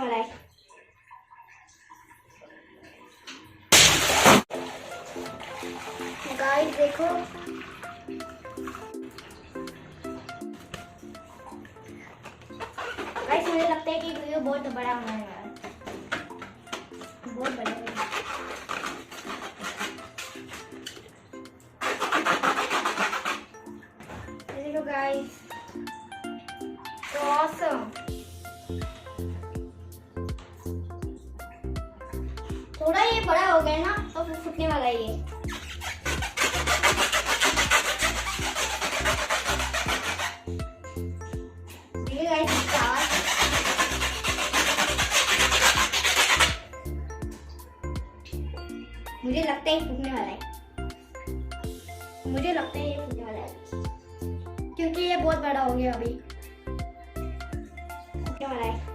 वाला है। गाइस देखो, गाइस मुझे लगता है कि वीडियो बहुत बड़ा होने वाला है, बहुत बड़ा है। देखो गाइस, तो ऑसम। थोड़ा ये बड़ा हो गया ना तो फिर फूटने वाला है ये। देखिए गाइस इसका आवाज। मुझे लगता है फूटने वाला है, मुझे लगता है ये फूटने वाला है क्योंकि ये बहुत बड़ा हो गया, अभी फूटने वाला है।